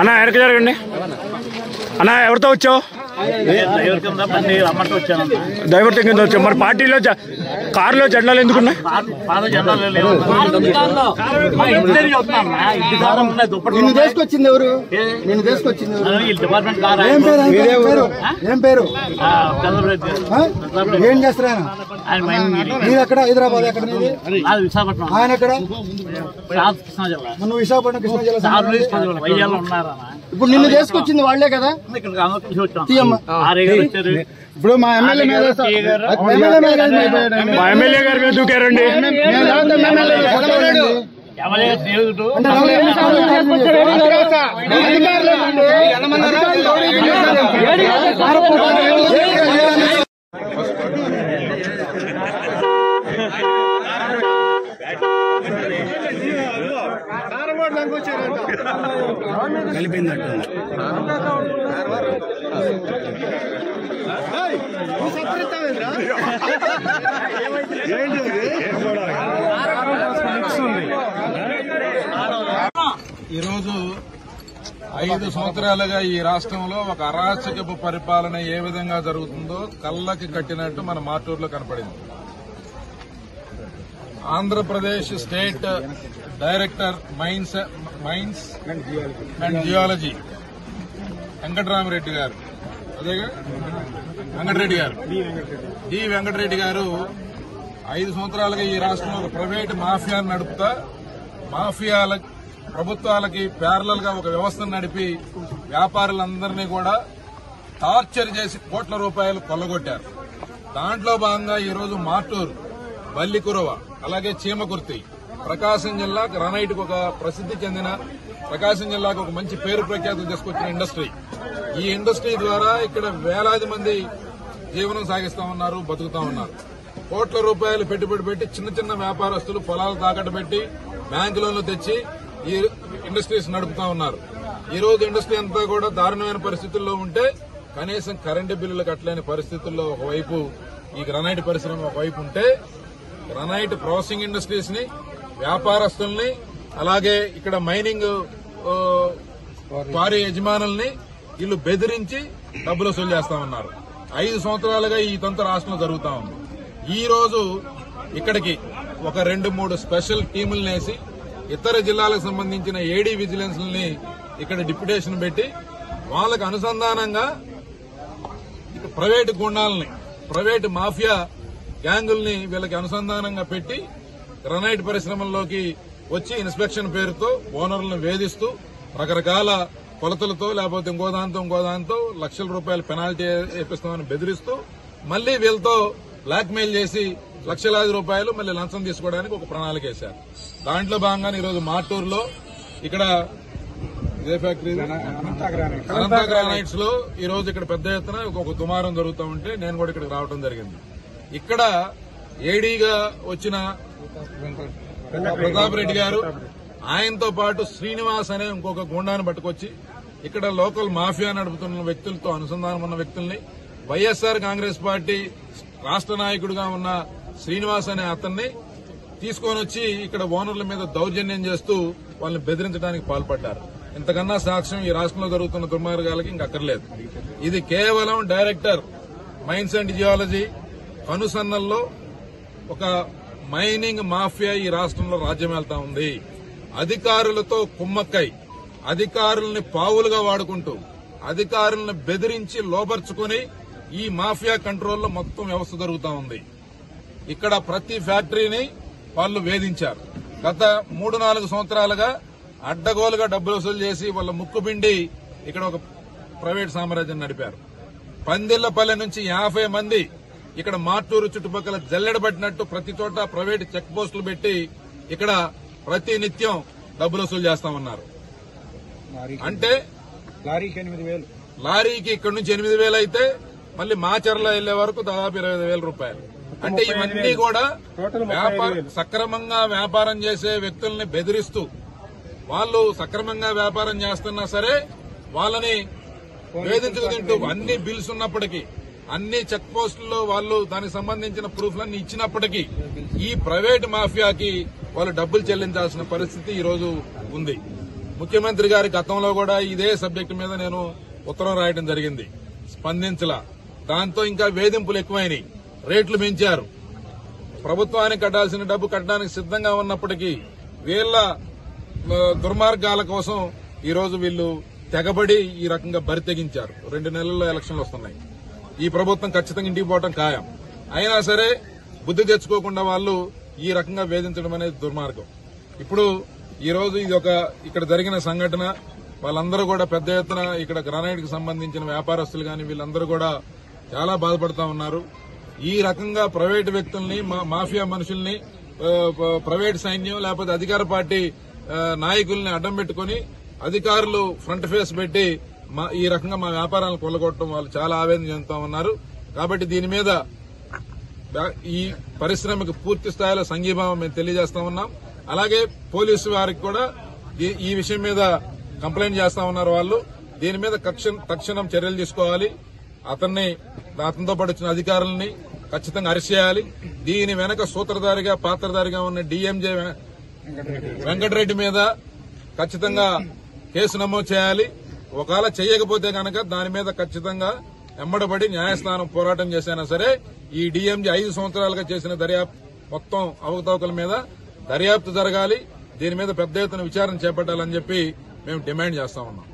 అన్న వెనక జరగండి అన్న. ఎవరితో వచ్చావు? డ్రైవర్ కింద వచ్చావు. మరి పార్టీలో కారులో జెండాలు ఎందుకున్నాయి? నిన్ను తీసుకొచ్చింది ఎవరు? నిన్ను తీసుకొచ్చింది ఏం పేరు? ఏం చేస్తారా? మీరు ఎక్కడ? హైదరాబాద్ ఎక్కడ? విశాఖపట్నం. ఆయన ఎక్కడ? నువ్వు విశాఖపట్నం కృష్ణా జిల్లా. ఇప్పుడు నిన్ను తీసుకొచ్చింది వాళ్లే కదా? ఇప్పుడు మా ఎమ్మెల్యే గారి మీద దూకారండి. ఈరోజు 5 సంవత్సరాలుగా ఈ రాష్ట్రంలో ఒక అరాచకపు పరిపాలన ఏ విధంగా జరుగుతుందో కళ్ళకి కట్టినట్టు మన మార్టూరులో కనపడింది. Andhra Pradesh state director mines and geology Venkatarama Reddy గారు, అదేగా వెంకటరెడ్డి గారు, డి వెంకటరెడ్డి గారు 5 సంవత్సరాలుగా ఈ రాష్ట్రంలో ఒక ప్రైవేటు మాఫియాను నడుపుతా ప్రభుత్వాలకి ప్యారలల్ గా ఒక వ్యవస్థను నడిపి వ్యాపారులందరినీ కూడా టార్చర్ చేసి కోట్ల రూపాయలు కొల్లగొట్టారు. దాంట్లో భాగంగా ఈరోజు మార్టూరు, బల్లికురవ, అలాగే చీమకుర్తి, ప్రకాశం జిల్లా గ్రానైట్ ఒక ప్రసిద్ది చెందిన, ప్రకాశం జిల్లాకు ఒక మంచి పేరు ప్రఖ్యాతులు తీసుకొచ్చిన ఇండస్ట్రీ. ఈ ఇండస్ట్రీ ద్వారా ఇక్కడ వేలాది మంది జీవనం సాగిస్తా ఉన్నారు, బతుకుతా ఉన్నారు. కోట్ల రూపాయలు పెట్టుబడి పెట్టి చిన్న చిన్న వ్యాపారస్తులు పొలాలు తాకట్టు పెట్టి బ్యాంకు లోన్లు తెచ్చి ఈ ఇండస్ట్రీస్ నడుపుతా ఉన్నారు. ఈ రోజు ఇండస్ట్రీ అంతా కూడా దారుణమైన పరిస్థితుల్లో ఉంటే కనీసం కరెంటు బిల్లులు కట్టలేని పరిస్థితుల్లో ఒకవైపు ఈ గ్రానైట్ పరిశ్రమ ఒకవైపు ఉంటే, గ్రానైట్ ప్రాసెసింగ్ ఇండస్ట్రీస్ ని, వ్యాపారస్తుల్ని, అలాగే ఇక్కడ మైనింగ్ క్వారీ యజమానుల్ని వీళ్ళు బెదిరించి డబ్బులు వసూలు చేస్తా ఉన్నారు. 5 సంవత్సరాలుగా ఈ తంత రాష్ట్రంలో జరుగుతా ఉంది. ఈ రోజు ఇక్కడికి ఒక 2-3 స్పెషల్ టీములు వేసి ఇతర జిల్లాలకు సంబంధించిన ఏడీ విజిలెన్స్ ని ఇక్కడ డిప్యుటేషన్ పెట్టి వాళ్ళకు అనుసంధానంగా ప్రైవేటు గుండాలని, ప్రైవేటు మాఫియా గ్యాంగుల్ని వీళ్ళకి అనుసంధానంగా పెట్టి గ్రానైట్ పరిశ్రమల్లోకి వచ్చి ఇన్స్పెక్షన్ పేరుతో ఓనర్లను వేధిస్తూ రకరకాల కొలతలతో లేకపోతే ఇంకోదాంతో లక్షల రూపాయల పెనాల్టీ వేపిస్తామని బెదిరిస్తూ మళ్లీ వీళ్ళతో బ్లాక్ మెయిల్ చేసి లక్షలాది రూపాయలు మళ్లీ లంచం తీసుకోవడానికి ఒక ప్రణాళిక వేశారు. దాంట్లో భాగంగానే ఈరోజు మార్టూరులో ఇక్కడ ఇదే ఫ్యాక్టరీ అనంత గ్రానైట్స్ లో ఈ రోజు ఇక్కడ పెద్ద ఎత్తున ఒక దుమారం జరుగుతూ ఉంటే నేను కూడా ఇక్కడికి రావడం జరిగింది. ఇక్కడ ఏడీగా వచ్చిన ప్రతాప్ రెడ్డి గారు, ఆయనతో పాటు శ్రీనివాస్ అనే ఇంకొక గుండాను పట్టుకొచ్చి ఇక్కడ లోకల్ మాఫియా నడుపుతున్న వ్యక్తులతో అనుసంధానం ఉన్న వ్యక్తుల్ని, వైఎస్ఆర్ కాంగ్రెస్ పార్టీ రాష్ట్ర నాయకుడిగా ఉన్న శ్రీనివాస్ అనే అతన్ని తీసుకొని వచ్చి ఇక్కడ ఓనర్ల మీద దౌర్జన్యం చేస్తూ వాళ్ళని బెదిరించడానికి పాల్పడ్డారు. ఇంతకన్నా సాక్ష్యం ఈ రాష్ట్రంలో జరుగుతున్న దుర్మార్గాలకి ఇంకక్కర్లేదు. ఇది కేవలం డైరెక్టర్ మైన్స్ అండ్ జియాలజీ కనుసన్నల్లో ఒక మైనింగ్ మాఫియా ఈ రాష్ట్రంలో రాజ్యం వెళ్తా ఉంది. అధికారులతో కుమ్మక్కై, అధికారుల్ని పావులుగా వాడుకుంటూ, అధికారులను బెదిరించి లోపర్చుకుని ఈ మాఫియా కంట్రోల్లో మొత్తం వ్యవస్థ జరుగుతూ ఉంది. ఇక్కడ ప్రతి ఫ్యాక్టరీని వాళ్ళు వేధించారు. గత 3-4 సంవత్సరాలుగా అడ్డగోలుగా డబ్బులు వసూలు చేసి వాళ్ళ ముక్కుపిండి ఇక్కడ ఒక ప్రైవేట్ సామ్రాజ్యం నడిపారు. పందిళ్లపల్లె నుంచి 50 మంది ఇక్కడ మార్టూరు చుట్టుపక్కల జల్లెడబట్టినట్టు ప్రతి చోట ప్రైవేట్ చెక్ పోస్టులు పెట్టి ఇక్కడ ప్రతి నిత్యం డబ్బులు వసూలు చేస్తామన్నారు. అంటే లారీకి ఇక్కడ నుంచి 8,000 అయితే మళ్లీ మాచర్ల వెళ్లే వరకు దాదాపు 25,000 రూపాయలు. అంటే ఇవన్నీ కూడా సక్రమంగా వ్యాపారం చేసే వ్యక్తుల్ని బెదిరిస్తూ, వాళ్ళు సక్రమంగా వ్యాపారం చేస్తున్నా సరే వాళ్ళని వేధించుకు తింటూ, అన్ని బిల్స్ ఉన్నప్పటికీ, అన్ని చెక్ పోస్టుల్లో వాళ్ళు దానికి సంబంధించిన ప్రూఫ్లన్నీ ఇచ్చినప్పటికీ ఈ ప్రైవేట్ మాఫియాకి వాళ్ళు డబ్బులు చెల్లించాల్సిన పరిస్థితి ఈ రోజు ఉంది. ముఖ్యమంత్రి గారి గతంలో కూడా ఇదే సబ్జెక్టు మీద నేను ఉత్తరం రాయడం జరిగింది, స్పందించలా. దాంతో ఇంకా వేధింపులు ఎక్కువైనాయి, రేట్లు పెంచారు. ప్రభుత్వానికి కట్టాల్సిన డబ్బు కట్టడానికి సిద్దంగా ఉన్నప్పటికీ వీళ్ల దుర్మార్గాల కోసం ఈ రోజు వీళ్లు తెగబడి ఈ రకంగా బరి తెగించారు. 2 నెలల్లో ఎలక్షన్లు వస్తున్నాయి. ఈ ప్రభుత్వం ఖచ్చితంగా ఇంటికి పోవడం ఖాయం. అయినా సరే బుద్ధి తెచ్చుకోకుండా వాళ్ళు ఈ రకంగా వేధించడం అనేది దుర్మార్గం. ఇప్పుడు ఈ రోజు ఇది ఇక్కడ జరిగిన సంఘటన, వాళ్ళందరూ కూడా పెద్ద ఎత్తున ఇక్కడ గ్రానైట్ కి సంబంధించిన వ్యాపారస్తులు గాని వీళ్ళందరూ కూడా చాలా బాధపడతా ఉన్నారు. ఈ రకంగా ప్రైవేటు వ్యక్తుల్ని, మాఫియా మనుషుల్ని, ప్రైవేట్ సైన్యం లేకపోతే అధికార పార్టీ నాయకుల్ని అడ్డం పెట్టుకుని అధికారులు ఫ్రంట్ ఫేస్ పెట్టి ఈ రకంగా మా వ్యాపారాలను కొల్లగొట్టడం వాళ్ళు చాలా ఆవేదన చెందుతా ఉన్నారు. కాబట్టి దీని మీద ఈ పరిశ్రమకు పూర్తి స్థాయిలో సంఘీభావం మేము తెలియజేస్తా ఉన్నాం. అలాగే పోలీసు వారికి కూడా ఈ విషయం మీద కంప్లైంట్ చేస్తా ఉన్నారు. వాళ్ళు దీని మీద తక్షణం చర్యలు తీసుకోవాలి. అతనితో పాటు వచ్చిన అధికారులని ఖచ్చితంగా అరెస్ట్ చేయాలి. దీని వెనక సూత్రధారిగా పాత్రధారిగా ఉన్న డీఎంజే వెంకటరెడ్డి మీద ఖచ్చితంగా కేసు నమోదు చేయాలి. ఒకవేళ చేయకపోతే కనుక దాని మీద ఖచ్చితంగా ఎమ్మడబడి న్యాయస్థానం పోరాటం చేసినా సరే ఈ డీఎంజీ 5 సంవత్సరాలుగా చేసిన దర్యాప్తు మొత్తం అవకతవకల మీద దర్యాప్తు జరగాలి. దీని మీద పెద్ద ఎత్తున విచారణ చేపట్టాలని చెప్పి మేము డిమాండ్ చేస్తా ఉన్నాం.